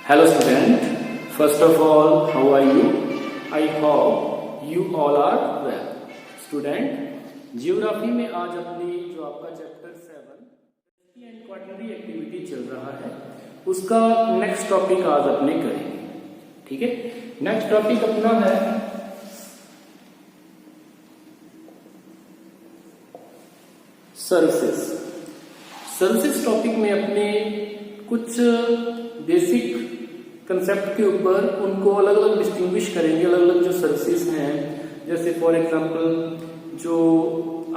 Hello student, first of all, how are you? I hope you all are well. Student, geography में आज अपनी जो आपका chapter 7 and quarterly activity चल रहा है उसका नेक्स्ट टॉपिक आज अपने करेंगे। ठीक है, नेक्स्ट टॉपिक अपना है सर्विसेज। सर्विसेज टॉपिक में अपने कुछ बेसिक कंसेप्ट के ऊपर उनको अलग अलग डिस्टिंग्विश करेंगे, अलग अलग जो सर्विसेज हैं। जैसे फॉर एग्जांपल जो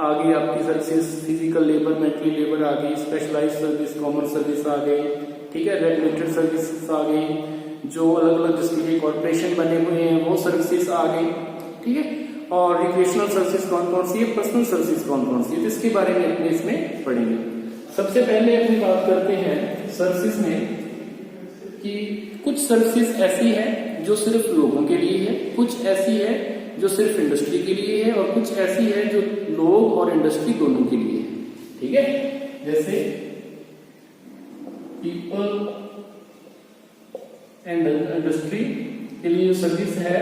आ गई आपकी services, physical labour, mentally labour आ गई, स्पेशलाइज्ड सर्विस, कॉमन सर्विस आ गई, ठीक है, रेगुलेटेड सर्विसेज आ गई, जो अलग अलग जिसके लिए कॉर्पोरेशन बने हुए हैं वो सर्विसेज आ गई, ठीक है। और रिक्रिएशनल सर्विसेज कौन कौन सी है, पर्सनल सर्विसेज कौन कौन सी है, इसके बारे में अपने इसमें पढ़ेंगे। सबसे पहले अपनी बात करते हैं सर्विसेज में कि कुछ सर्विसेज ऐसी है जो सिर्फ लोगों के लिए है, कुछ ऐसी है जो सिर्फ इंडस्ट्री के लिए है, और कुछ ऐसी है जो लोग और इंडस्ट्री दोनों के लिए है। ठीक है, जैसे पीपल एंड इंडस्ट्री के लिए जो सर्विस है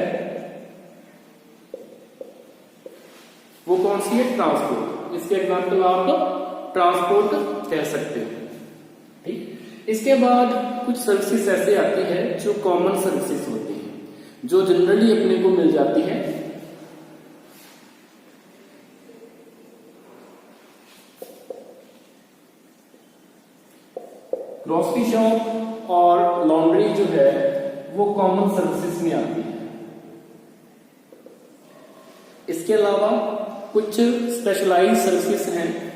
वो कौन सी है, ट्रांसपोर्ट। इसके एग्जाम्पल आप ट्रांसपोर्ट कह सकते हो। ठीक, इसके बाद कुछ सर्विसेज ऐसे आती है जो कॉमन सर्विसेज होती है, जो जनरली अपने को मिल जाती है। ग्रोसरी शॉप और लॉन्ड्री जो है वो कॉमन सर्विसेज में आती है। इसके अलावा कुछ स्पेशलाइज्ड सर्विसेज हैं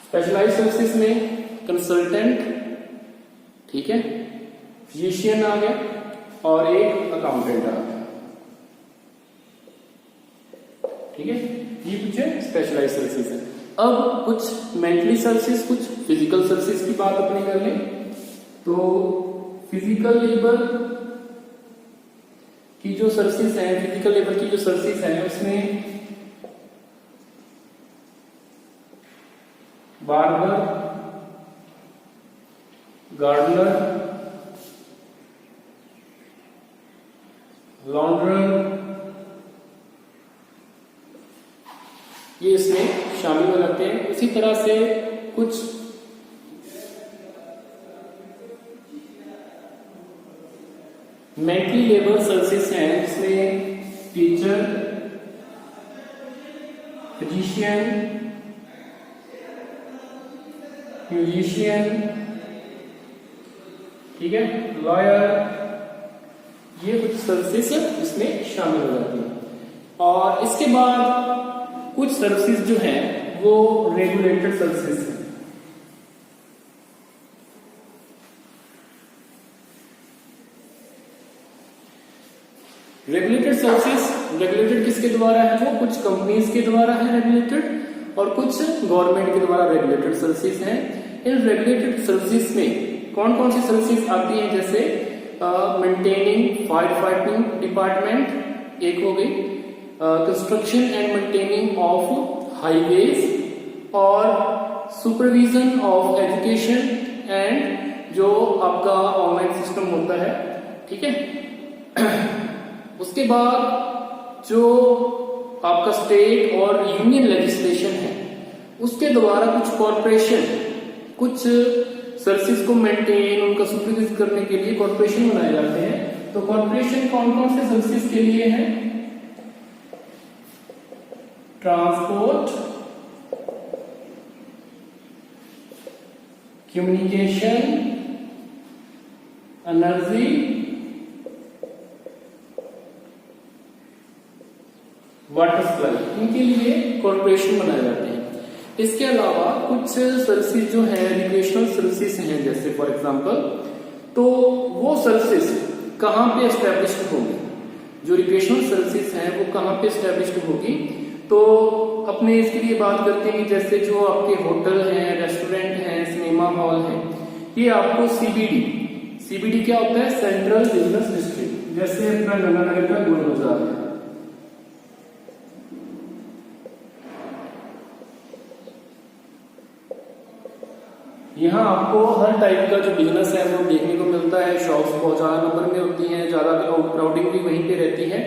स्पेशलाइज्ड सर्विसेज में कंसल्टेंट, ठीक है, फिजिशियन आ गया और एक अकाउंटेंट आ गया। ठीक है, ये कुछ स्पेशलाइज्ड सर्विसेज है। अब कुछ मेंटली सर्विसेज, कुछ फिजिकल सर्विसेज की बात अपने कर लें तो फिजिकल लेबर की जो सर्विसेज है, फिजिकल लेबर की जो सर्विसेज है उसमें बार्बर, गार्डनर, लॉन्ड्रर, ये इसमें शामिल हो जाते हैं। इसी तरह से कुछ मेंटली लेबर सर्विसेज हैं जिसमें टीचर, फिजिशियन, म्यूजिशियन, ठीक है, लॉयर, ये कुछ सर्विसेज इसमें शामिल हो जाती है। और इसके बाद कुछ सर्विसेज जो हैं वो रेगुलेटेड सर्विसेज हैं। रेगुलेटेड सर्विसेज, रेगुलेटेड किसके द्वारा है, वो कुछ कंपनीज के द्वारा है रेगुलेटेड, और कुछ गवर्नमेंट के द्वारा रेगुलेटेड सर्विसेज हैं। इन रेगुलेटेड सर्विसेज में कौन कौन सी सर्विसेज आती हैं, जैसे मेंटेनिंग फायर फाइटिंग डिपार्टमेंट एक हो गई, construction and maintaining of highways, और सुपरविजन ऑफ एजुकेशन एंड जो आपका ऑनलाइन सिस्टम होता है। ठीक है, उसके बाद जो आपका स्टेट और यूनियन लेजिस्लेशन है उसके द्वारा कुछ कॉर्पोरेशन, कुछ सर्विसेज को मेंटेन, उनका सुपरवाइज करने के लिए कॉर्पोरेशन बनाए जाते हैं। तो कॉर्पोरेशन कौन कौन से सर्विसेज के लिए है, transport, communication, energy, water supply, इनके लिए कॉर्पोरेशन बनाए जाते हैं। इसके अलावा कुछ सर्विसेज जो है रिक्रिएशनल सर्विसेज हैं, जैसे फॉर एग्जांपल, तो वो सर्विसेज कहाँ पे एस्टेब्लिश्ड होगी, जो रिक्रिएशनल सर्विसेज हैं वो कहाँ पे एस्टेब्लिश्ड होगी। तो अपने इसके लिए बात करते हैं कि जैसे जो आपके होटल हैं, रेस्टोरेंट हैं, सिनेमा हॉल हैं, ये आपको सीबीडी, सीबीडी क्या होता है, सेंट्रल बिजनेस डिस्ट्रिक्ट, जैसे अपना गंगानगर का गोल बाजार है। यहाँ आपको हर टाइप का जो बिजनेस है वो देखने को मिलता है। शॉप्स बहुत ज्यादा नंबर में होती हैं, ज्यादा क्राउडिंग भी वहीं पे रहती है।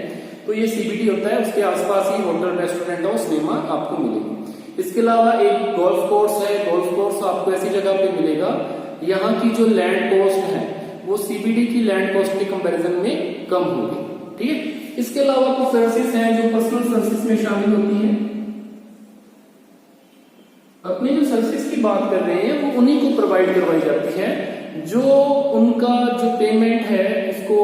तो ये सीबीडी होता है, उसके आसपास ही होटल, रेस्टोरेंट और सिनेमा आपको मिलेगी। इसके अलावा एक गोल्फ कोर्स है। गोल्फ कोर्स आपको ऐसी जगह पे मिलेगा, यहाँ की जो लैंड कॉस्ट है वो सीबीडी की लैंड कॉस्ट के कंपैरिजन में कम होगी, ठीक है। इसके अलावा कुछ सर्विसेज हैं जो पर्सनल सर्विसेज में शामिल होती हैं। अपनी जो सर्विसेज की बात कर रहे हैं वो उन्हीं को प्रोवाइड करवाई जाती है जो उनका जो पेमेंट है उसको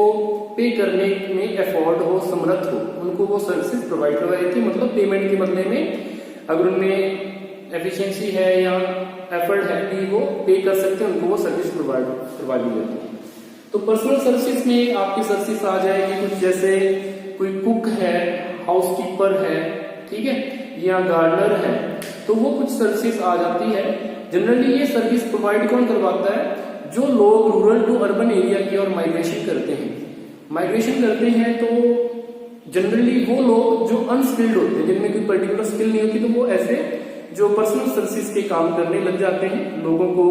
पे करने में एफोर्ड हो, समर्थ हो, उनको वो सर्विसेज प्रोवाइड करवाई जाती है। मतलब पेमेंट के बदले में अगर उनमें एफिशिएंसी है या एफर्ट है कि वो पे कर सकते हैं, उनको वो सर्विस प्रोवाइड करवा दी जाती है। तो पर्सनल सर्विसेज में आपकी सर्विस आ जाएगी कुछ जैसे कोई कुक है, हाउसकीपर है, ठीक है, या गार्डनर है, तो वो कुछ सर्विसेज आ जाती है। जनरली ये सर्विस प्रोवाइड कौन करवाता है, जो लोग रूरल टू अर्बन एरिया की ओर माइग्रेशन करते हैं। माइग्रेशन करते हैं तो जनरली वो लोग जो अनस्किल्ड होते हैं, जिनमें कोई पर्टिकुलर स्किल नहीं होती, तो वो ऐसे जो पर्सनल सर्विसेज के काम करने लग जाते हैं, लोगों को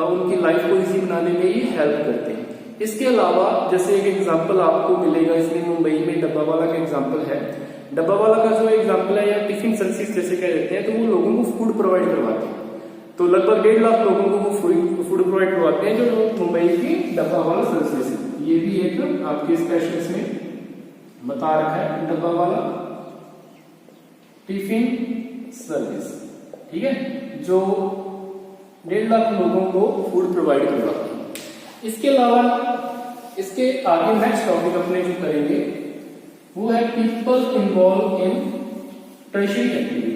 उनकी लाइफ को इजी बनाने में ये हेल्प करते हैं। इसके अलावा जैसे एक एग्जांपल आपको मिलेगा इसमें, मुंबई में डब्बा वाला का एग्जांपल है। डब्बा वाला का जो एग्जांपल है, या टिफिन सर्विसेज जैसे कह देते हैं, तो वो लोगों को फूड प्रोवाइड करवाते हैं। तो लगभग 1.5 लाख लोगों को वो फूड प्रोवाइड करवाते हैं जो मुंबई की डब्बा वाला सर्विसेज है। ये भी एक आपके स्पेशल इसमें बता रखा है, डब्बा वाला टिफिन सर्विस, ठीक है, जो 1.5 लाख लोगों को फूड प्रोवाइड करवाते हैं। इसके अलावा इसके आगे नेक्स्ट टॉपिक अपने जो करेंगे वो है people involve in tertiary activities.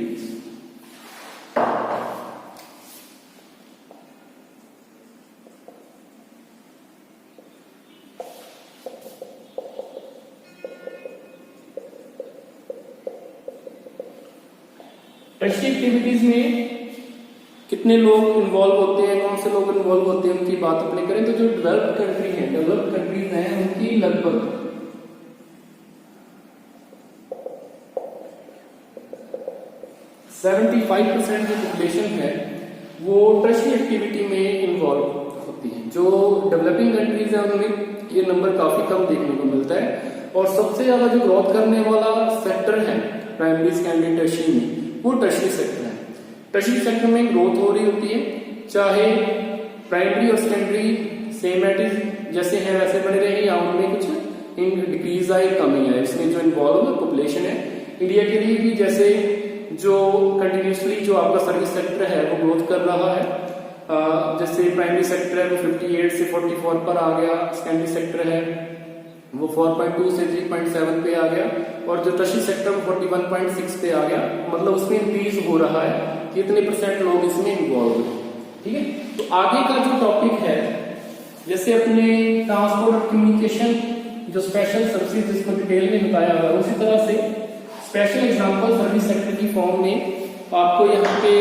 Tertiary activities में कितने लोग इन्वॉल्व होते हैं, कौन से लोग इन्वॉल्व होते हैं, उनकी बात अपने करें तो जो डेवलप्ड कंट्री है, डेवलप्ड कंट्रीज हैं, उनकी लगभग 75% जो पॉपुलेशन है वो टर्शियरी एक्टिविटी में इन्वॉल्व होती है। जो डेवलपिंग कंट्रीज है उनमें ये नंबर काफी कम देखने को मिलता है। और सबसे ज्यादा जो ग्रोथ करने वाला सेक्टर है प्राइमरी, सेकेंडरी, टर्शियरी में, वो टर्शियरी सेक्टर है। टर्शियरी सेक्टर में ग्रोथ हो रही होती है, चाहे प्राइमरी और सेकेंडरी सेम एट इज जैसे है वैसे बने रहे, या उनमें कुछ डिक्रीज आए, कमी आए। इसमें जो इन्वॉल्व पॉपुलेशन है इंडिया के लिए भी, जैसे जो कंटिन्यूसली जो आपका सर्विस सेक्टर है वो ग्रोथ कर रहा है, जैसे प्राइमरी सेक्टर है वो 58 से 44 पर आ गया, सेकेंडरी सेक्टर है वो 4.2 से 3.7 पे आ गया, और जो टर्शियरी सेक्टर वो 41.6 पे आ गया। मतलब उसमें इंक्रीज हो रहा है कि इतने % लोग इसमें इन्वॉल्व हैं, ठीक है। तो आगे का जो टॉपिक है, जैसे अपने ट्रांसपोर्ट और कम्युनिकेशन जो स्पेशल सर्विसेज जिसको डिटेल में बताया हुआ है, उसी तरह से स्पेशल एग्जांपल सर्विस सेक्टर की फॉर्म में आपको यहाँ पे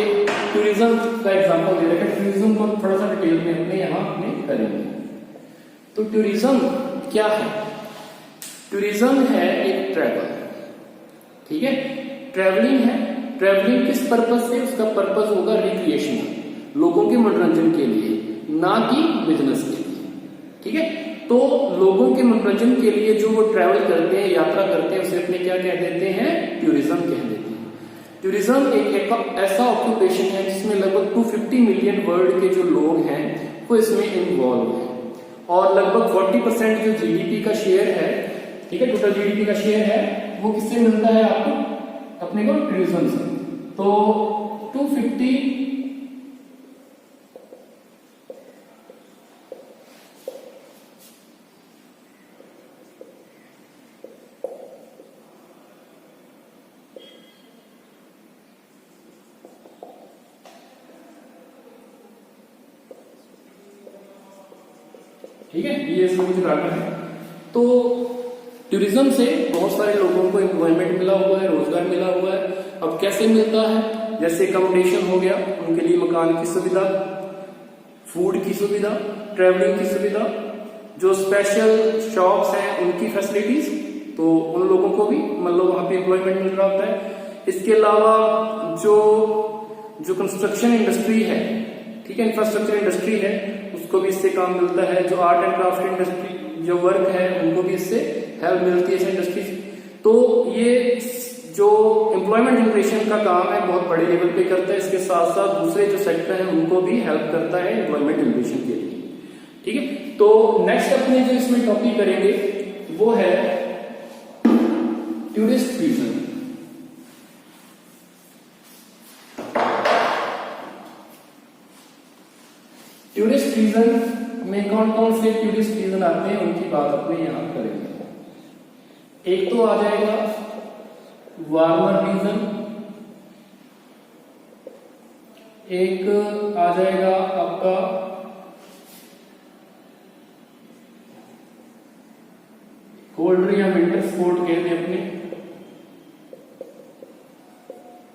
टूरिज्म का एग्जांपल दे रखा है। टूरिज्म को थोड़ा सा डिटेल में अपने यहाँ अपने करेंगे। तो टूरिज्म क्या है? टूरिज्म है एक ट्रैवल, ठीक है, ट्रैवलिंग है। ट्रैवलिंग किस पर्पज से? उसका पर्पज होगा रिक्रिएशन, लोगों के मनोरंजन के लिए, ना कि बिजनेस के लिए, ठीक है। तो लोगों के मनोरंजन के लिए जो वो ट्रैवल करते हैं, यात्रा करते हैं, उसे अपने क्या कह देते हैं? टूरिज्म कह देते हैं। टूरिज्म एक ऐसा ऑक्यूपेशन है जिसमें लगभग 250 मिलियन वर्ल्ड के जो लोग हैं वो इसमें इन्वॉल्व हैं, और लगभग 40% जो जीडीपी का शेयर है, ठीक है, टोटल जीडीपी का शेयर है, वो किससे मिलता है आपको? अपने को टूरिज्म से। तो 250 ठीक है, ये सब कुछ डाटा है। तो टूरिज्म से बहुत सारे लोगों को एम्प्लॉयमेंट मिला हुआ है, रोजगार मिला हुआ है। अब कैसे मिलता है? जैसे अकोमोडेशन हो गया, उनके लिए मकान की सुविधा, फूड की सुविधा, ट्रेवलिंग की सुविधा, जो स्पेशल शॉप्स हैं उनकी फैसिलिटीज, तो उन लोगों को भी मतलब वहां पे एम्प्लॉयमेंट मिल रहा होता है। इसके अलावा जो जो कंस्ट्रक्शन इंडस्ट्री है, ठीक है, इंफ्रास्ट्रक्चर इंडस्ट्री है, उसको भी इससे काम मिलता है। जो आर्ट एंड क्राफ्ट इंडस्ट्री जो वर्क है उनको भी इससे हेल्प मिलती है इस इंडस्ट्री से। तो ये जो एम्प्लॉयमेंट जनरेशन का काम है बहुत बड़े लेवल पे करता है। इसके साथ साथ दूसरे जो सेक्टर हैं उनको भी हेल्प करता है एम्प्लॉयमेंट जनरेशन के लिए, ठीक है। तो नेक्स्ट अपने जो इसमें टॉपिक करेंगे वो है टूरिस्ट रीजन। टूरिस्ट रीजन में कौन कौन से टूरिस्ट रीजन आते हैं उनकी बात अपने यहां करेंगे। एक तो आ जाएगा वार्मर रीजन, एक आ जाएगा आपका कोल्ड या विंटर स्पोर्ट कहते हैं अपने,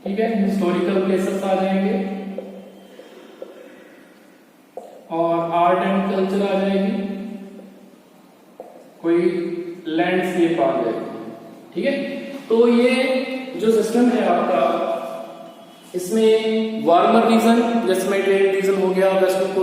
ठीक है। हिस्टोरिकल प्लेसेस आ जाएंगे और आर्ट एंड कल्चर आ जाएगी, कोई लैंडस्केप आ जाएगी, ठीक है। तो ये जो सिस्टम है आपका, इसमें वार्मर रीजन जैसे मेडिटेरेनियन रीजन हो गया, western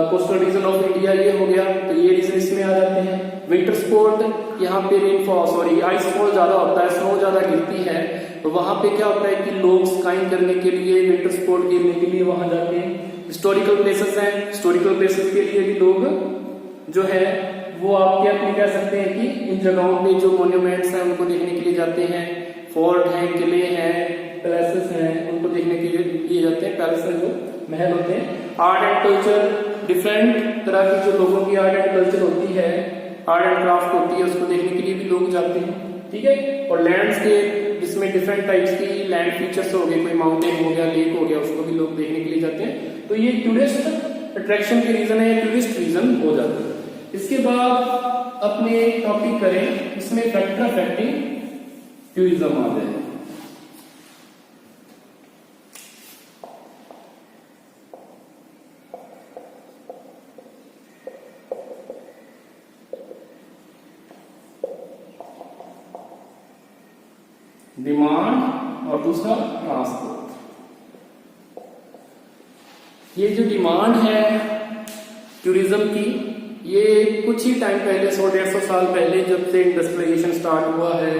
coastal region of India ये हो गया, तो ये रीजन इसमें आ जाते हैं। विंटर स्पोर्ट, यहाँ पे रेनफॉल आइस फॉल ज्यादा होता है, स्नो ज्यादा गिरती है, तो वहां पे क्या होता है कि लोग स्काइंग करने के लिए, विंटर स्पोर्ट खेलने के लिए वहां जाते हैं। हिस्टोरिकल प्लेसेस हैं, हिस्टोरिकल प्लेसेस के लिए भी लोग जो है वो आपके अपने कह सकते हैं कि इन जगहों पे जो मॉन्यूमेंट्स हैं उनको देखने के लिए जाते हैं। फोर्ट हैं, किले हैं, पैलेसेस हैं, उनको देखने के लिए जाते हैं। पैलेस जो महल होते हैं। आर्ट एंड कल्चर, डिफरेंट तरह की जो लोगों की आर्ट एंड कल्चर होती है, आर्ट एंड क्राफ्ट होती है, उसको देखने के लिए भी लोग जाते हैं, ठीक है। और लैंडस्केप जिसमें डिफरेंट टाइप्स की लैंड फीचर्स हो गए, कोई माउंटेन हो गया, लेक हो गया, उसको भी लोग देखने के लिए जाते हैं। तो ये टूरिस्ट अट्रैक्शन के रीजन है, टूरिस्ट रीजन हो जाता है। इसके बाद अपने टॉपिक करें, इसमें फैक्टर अफेक्टिंग टूरिज्म आ जाए। डिमांड और दूसरा ट्रांसपोर्ट। ये जो डिमांड है टूरिज्म की, ये कुछ ही टाइम पहले 100-150 साल पहले जब से इंडस्ट्रियलाइजेशन स्टार्ट हुआ है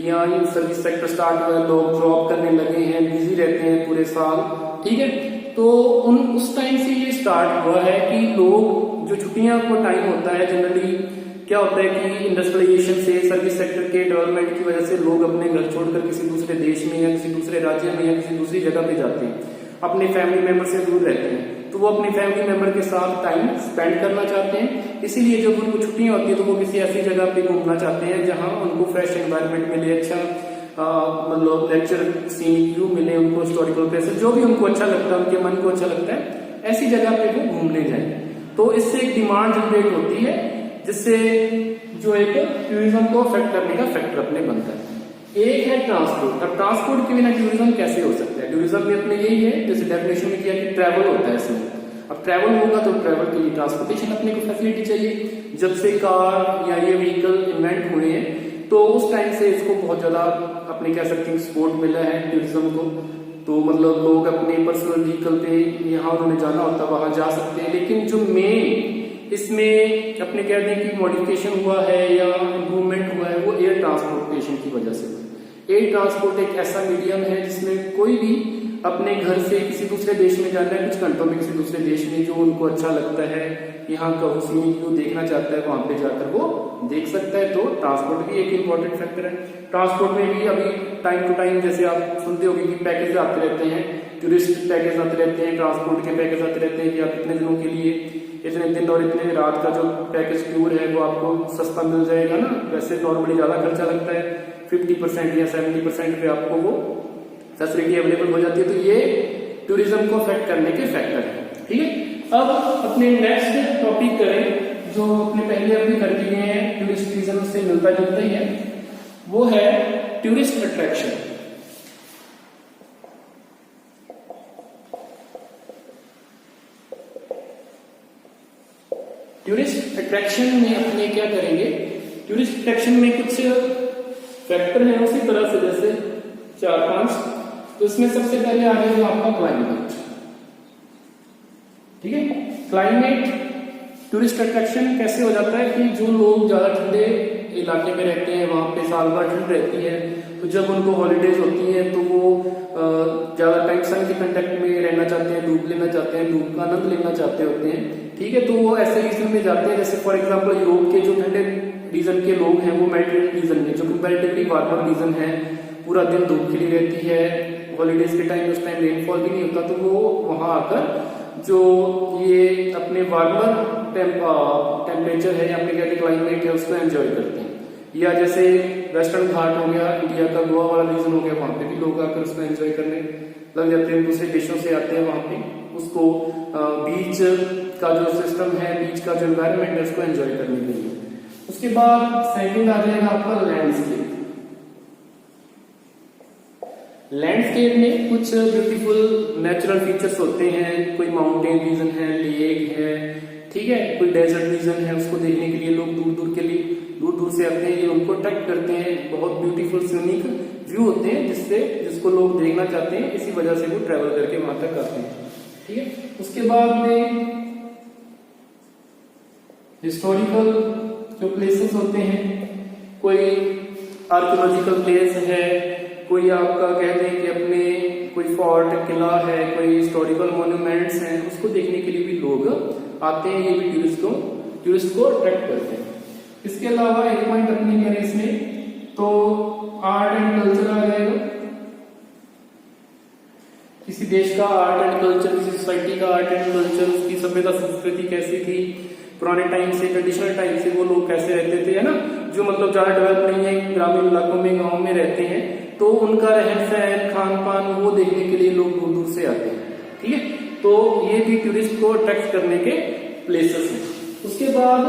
या सर्विस सेक्टर स्टार्ट हुआ है, लोग जॉब करने लगे हैं, बिजी रहते हैं पूरे साल, ठीक है। तो उस टाइम से ये स्टार्ट हुआ है कि लोग जो छुट्टियां को टाइम होता है, जनरली क्या होता है कि इंडस्ट्रियलाइजेशन से, सर्विस सेक्टर के डेवलपमेंट की वजह से लोग अपने घर छोड़कर किसी दूसरे देश में या किसी दूसरे राज्य में या किसी दूसरी जगह पे जाते हैं, अपने फैमिली मेंबर से दूर रहते हैं, तो वो अपने फैमिली मेंबर के साथ टाइम स्पेंड करना चाहते हैं। इसीलिए जब उनको छुट्टियां होती है तो वो किसी ऐसी जगह पे घूमना चाहते हैं जहां उनको फ्रेश एनवायरनमेंट मिले, अच्छा मतलब नेचर सीनिक व्यू मिले, उनको हिस्टोरिकल प्लेसेस जो भी उनको अच्छा लगता है, उनके मन को अच्छा लगता है, ऐसी जगह पे वो घूमने जाए। तो इससे एक डिमांड जनरेट होती है, जिससे जो एक टूरिज्म को अफेक्ट करने का फैक्टर अपने बनता है। एक है ट्रांसपोर्ट। अब ट्रांसपोर्ट के बिना टूरिज्म कैसे हो सकता है? टूरिज्म में अपने यही है, जैसे डेफिनेशन में किया कि ट्रैवल होता है इसमें। अब ट्रैवल होगा तो ट्रैवल के लिए ट्रांसपोर्टेशन अपने को फैसिलिटी चाहिए। जब से कार या ये व्हीकल इन्वेंट हुए हैं तो उस टाइम से इसको बहुत ज्यादा अपने कह सकते हैं सपोर्ट मिला है टूरिज्म को। तो मतलब लोग अपने पर्सनल व्हीकल पे यहाँ उन्होंने जाना होता है वहां जा सकते हैं। लेकिन जो मेन इसमें अपने कह दें कि मॉडिफिकेशन हुआ है या इम्प्रूवमेंट हुआ है वो एयर ट्रांसपोर्टेशन की वजह से। एयर ट्रांसपोर्ट एक ऐसा मीडियम है जिसमें कोई भी अपने घर से किसी दूसरे देश में जाना है, कुछ घंटों में किसी दूसरे देश में, जो उनको अच्छा लगता है, यहाँ का सीनिक व्यू देखना चाहता है, वहां पे जाकर वो देख सकता है। तो ट्रांसपोर्ट भी एक इम्पोर्टेंट फैक्टर है। ट्रांसपोर्ट में भी अभी टाइम टू टाइम जैसे आप सुनते होंगे कि पैकेज आते रहते हैं, टूरिस्ट पैकेज आते रहते हैं, ट्रांसपोर्ट के पैकेज आते रहते हैं कि आप इतने दिनों के लिए, इतने दिन और इतने रात का जो पैकेज टूर है वो आपको सस्ता मिल जाएगा ना। वैसे नॉर्मली ज्यादा खर्चा लगता है, 50% या 70% पे आपको वो फैसिलिटी अवेलेबल हो जाती है। तो ये टूरिज्म को अफेक्ट करने के फैक्टर है, ठीक है। अब अपने नेक्स्ट टॉपिक करें जो अपने पहले अभी कर दिए हैं, टूरिस्ट टूरिज्म से मिलता जुलता ही है, वो है टूरिस्ट अट्रैक्शन। टूरिस्ट अट्रैक्शन में अपने क्या करेंगे, टूरिस्ट अट्रैक्शन में कुछ फैक्टर हैं उसी तरह से, जैसे 4-5। तो इसमें सबसे पहले आ जाएगा आपका क्लाइमेट। ठीक है, क्लाइमेट टूरिस्ट अट्रैक्शन कैसे हो जाता है कि जो लोग ज्यादा ठंडे इलाके में रहते हैं, वहां पे साल भर ठंड रहती है, तो जब उनको हॉलीडेज होती हैं तो वो ज्यादा टाइम सन के कांटेक्ट में रहना चाहते हैं, धूप लेना चाहते हैं, धूप का आनंद लेना चाहते होते हैं। ठीक है, तो वो ऐसे रीजन में जाते हैं, जैसे फॉर एग्जाम्पल यूरोप के जो ठंडे रीजन के लोग हैं वो मेडिटेरेनियन रीजन में, जो कंपैरेटिवली वार्मर रीजन है, पूरा दिन धूप खिली रहती है, हॉलीडेज के टाइम उस टाइम रेनफॉल भी नहीं होता, तो वो वहां आकर जो ये अपने वार्मर टेम्परेचर है या अपने कहते क्लाइमेट है उसको एंजॉय करते हैं। या जैसे वेस्टर्न घाट हो गया, इंडिया का गोवा वाला रीजन हो गया, वहां पे भी लोग आकर उसको एंजॉय करने लग जाते हैं, दूसरे देशों से आते हैं वहां पे उसको बीच का जो सिस्टम है, बीच का जो एनवायरमेंट है उसको एंजॉय करने के लिए। उसके बाद सेकंड आ जाएगा आपका लैंडस्केप। लैंडस्केप में कुछ ब्यूटीफुल नेचुरल फीचर्स होते हैं, कोई माउंटेन रीजन है, लेक है, ठीक है, कोई डेजर्ट रीजन है, उसको देखने के लिए लोग दूर दूर से आते हैं, ये उनको अट्रैक्ट करते हैं, बहुत ब्यूटीफुल यूनिक व्यू होते हैं जिसको लोग देखना चाहते हैं, इसी वजह से वो ट्रेवल करके वहां तक आते हैं। ठीक है, उसके बाद में हिस्टोरिकल जो प्लेसेस होते हैं, कोई आर्कियोलॉजिकल प्लेस है, कोई आपका कह दें कि अपने कोई फोर्ट किला है, कोई हिस्टोरिकल मॉन्यूमेंट्स हैं, उसको देखने के लिए भी लोग आते हैं, ये भी टूरिस्ट को अट्रैक्ट करते हैं। इसके अलावा एक पॉइंट अपने करें इसमें तो आर्ट एंड कल्चर आ जाएगा। किसी देश का आर्ट एंड कल्चर, किसी सोसाइटी का आर्ट एंड कल्चर, उसकी सभ्यता संस्कृति कैसी थी, पुराने टाइम से, ट्रेडिशनल टाइम से वो लोग कैसे रहते थे, है ना, जो मतलब ज्यादा डेवलप नहीं है, ग्रामीण इलाकों में, गाँव में रहते हैं, तो उनका रहन सहन, खान पान, वो देखने के लिए लोग दूर दूर से आते हैं। ठीक है, तो ये भी टूरिस्ट को अट्रैक्ट करने के प्लेसेस हैं। उसके बाद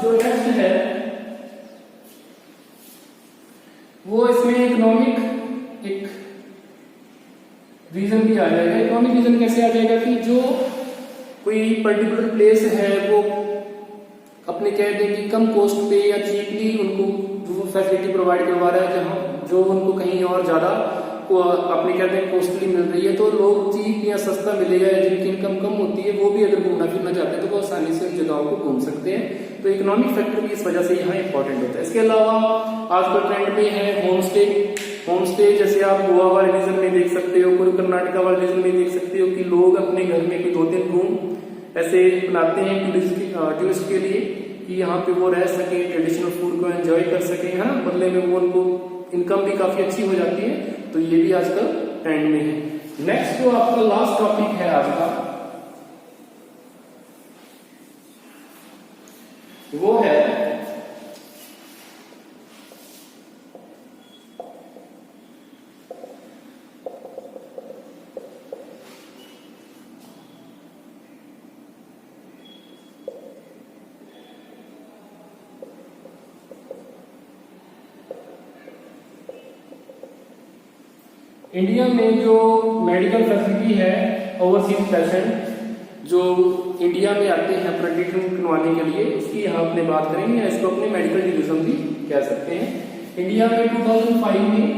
जो नेक्स्ट है वो इसमें इकोनॉमिक एक रीजन भी आ जाएगा। इकोनॉमिक रीजन कैसे आ जाएगा कि जो कोई पर्टिकुलर प्लेस है वो अपने कह दें कि कम कॉस्ट पे या चीपली उनको जो फैसिलिटी प्रोवाइड करवा रहा है, जहां जो उनको कहीं और ज्यादा अपने कहते हैं कॉस्टली मिल रही है, तो लोग चीप या सस्ता मिलेगा, या जिनकी इनकम कम होती है वो भी अगर घूमना फिरना चाहते हैं तो वो आसानी से उन जगहों को घूम सकते हैं। तो इकोनॉमिक फैक्टर भी इस वजह से यहाँ इंपॉर्टेंट होता है। इसके अलावा आजकल ट्रेंड में है होम स्टे, जैसे आप गोवा वाले रीजन में देख सकते हो, कोई कर्नाटका वाले रीजन में देख सकते हो कि लोग अपने घर में कोई 2-3 रूम ऐसे बनाते हैं टूरिस्ट के लिए कि यहाँ पे वो रह सके, ट्रेडिशनल फूड को एंजॉय कर सके, है ना, बदले में वो उनको इनकम भी काफी अच्छी हो जाती है। तो ये भी आजकल ट्रेंड में है। नेक्स्ट जो आपका लास्ट टॉपिक है आज का वो है इंडिया में जो मेडिकल फैसिलिटी है, ओवरसीज पेशेंट जो इंडिया में आते हैं अपना ट्रीटमेंट करवाने के लिए, उसकी यहाँ अपने बात करेंगे, इसको अपने मेडिकल टूरिज्म भी कह सकते हैं। इंडिया में 2005 में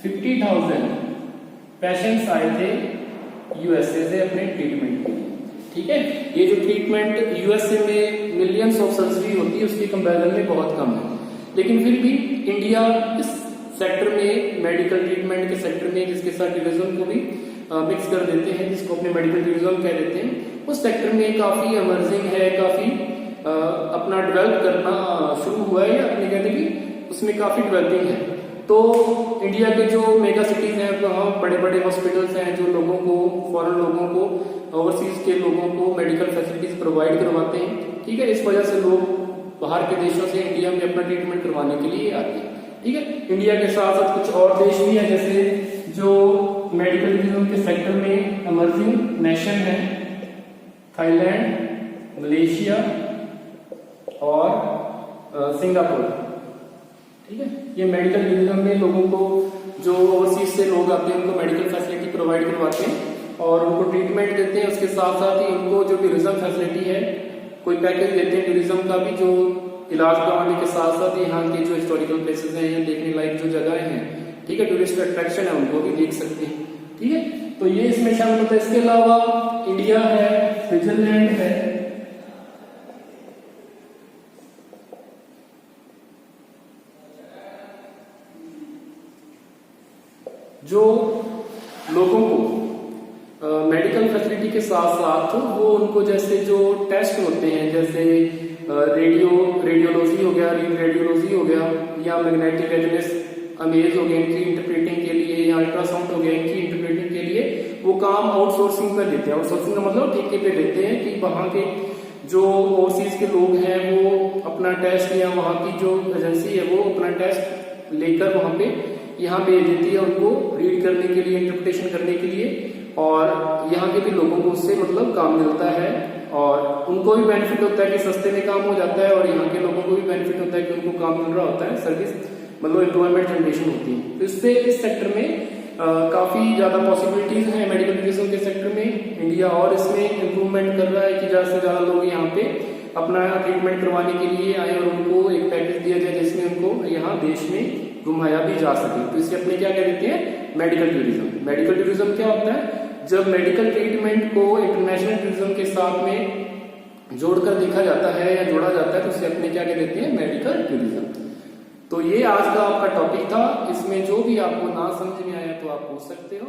50,000 पेशेंट्स आए थे यूएसए से अपने ट्रीटमेंट के लिए। ठीक है, ये जो ट्रीटमेंट यूएसए में मिलियंस ऑफ सर्जरी होती है उसकी कंपैरिजन में बहुत कम है, लेकिन फिर भी इंडिया इस सेक्टर में, मेडिकल ट्रीटमेंट के सेक्टर में, जिसके साथ टूरिज्म को भी मिक्स कर देते हैं, जिसको अपने मेडिकल टूरिज्म कह देते हैं, उस सेक्टर में काफी इमर्जिंग है, काफी अपना डेवलप करना शुरू हुआ है, या अपने कहते हैं कि उसमें काफी डेवलपिंग है। तो इंडिया के जो मेगा सिटीज हैं वहाँ बड़े बड़े हॉस्पिटल्स हैं जो लोगों को, फॉरेन लोगों को, ओवरसीज के लोगों को मेडिकल फैसिलिटीज प्रोवाइड करवाते हैं। ठीक है, इस वजह से लोग बाहर के देशों से इंडिया में अपना ट्रीटमेंट करवाने के लिए आते हैं। ठीक है, इंडिया के साथ साथ कुछ और देश भी हैं जैसे जो मेडिकल टूरिज्म के सेक्टर में इमर्जिंग नेशन है, थाईलैंड, मलेशिया और सिंगापुर। ठीक है, ये मेडिकल टूरिज्म में लोगों को, जो ओवरसीज से लोग आते हैं उनको मेडिकल फैसिलिटी प्रोवाइड करवाते हैं और उनको ट्रीटमेंट देते हैं। उसके साथ साथ ही उनको जो टूरिज्म फैसिलिटी है कोई पैकेज देते हैं टूरिज्म का भी, जो इलाज करवाने के साथ साथ यहाँ के जो हिस्टोरिकल प्लेसेस हैं, यहाँ देखने लायक जो जगह हैं, ठीक है, टूरिस्ट अट्रैक्शन है, उनको भी देख सकते हैं। ठीक है, तो ये इसमें शामिल होता है। इसके अलावा इंडिया है, स्विट्जरलैंड है, जो लोगों को मेडिकल फैसिलिटी के साथ साथ वो उनको जैसे जो टेस्ट होते हैं, जैसे रेडियोलॉजी हो गया, रेडियोलॉजी हो गया, या मैग्नेटिक रेजोनेंस इमेज हो गया इनकी इंटरप्रेटिंग के लिए, या अल्ट्रासाउंड हो गया इनकी इंटरप्रेटिंग के लिए, वो काम आउटसोर्सिंग पर लेते हैं। आउटसोर्सिंग का मतलब ठेके पे लेते हैं कि वहां के जो ओवरसीज के लोग हैं वो अपना टेस्ट, या वहां की जो एजेंसी है वो अपना टेस्ट लेकर वहां पे यहाँ भेज देती है उनको रीड करने के लिए, इंटरप्रिटेशन करने के लिए, और यहाँ के भी लोगों को उससे मतलब काम मिलता है, और उनको भी बेनिफिट होता है कि सस्ते में काम हो जाता है, और यहाँ के लोगों को भी बेनिफिट होता है कि उनको काम मिल रहा होता है, सर्विस मतलब एम्प्लॉयमेंट जनरेशन होती है। तो इससे इस सेक्टर में काफी ज्यादा पॉसिबिलिटीज हैं मेडिकल टूरिज्म के सेक्टर में। इंडिया और इसमें इम्प्रूवमेंट कर रहा है कि ज्यादा से ज्यादा लोग यहाँ पे अपना ट्रीटमेंट करवाने के लिए आए और उनको एक पैकेज दिया जाए जिसमें उनको यहाँ देश में घुमाया भी जा सके। तो इसे अपने क्या कह देते हैं, मेडिकल टूरिज्म। मेडिकल टूरिज्म क्या होता है, जब मेडिकल ट्रीटमेंट को इंटरनेशनल टूरिज्म के साथ में जोड़कर देखा जाता है या जोड़ा जाता है, तो इसे अपने क्या कह देते हैं, मेडिकल टूरिज्म। तो ये आज का आपका टॉपिक था। इसमें जो भी आपको ना समझ में आया तो आप पूछ सकते हो।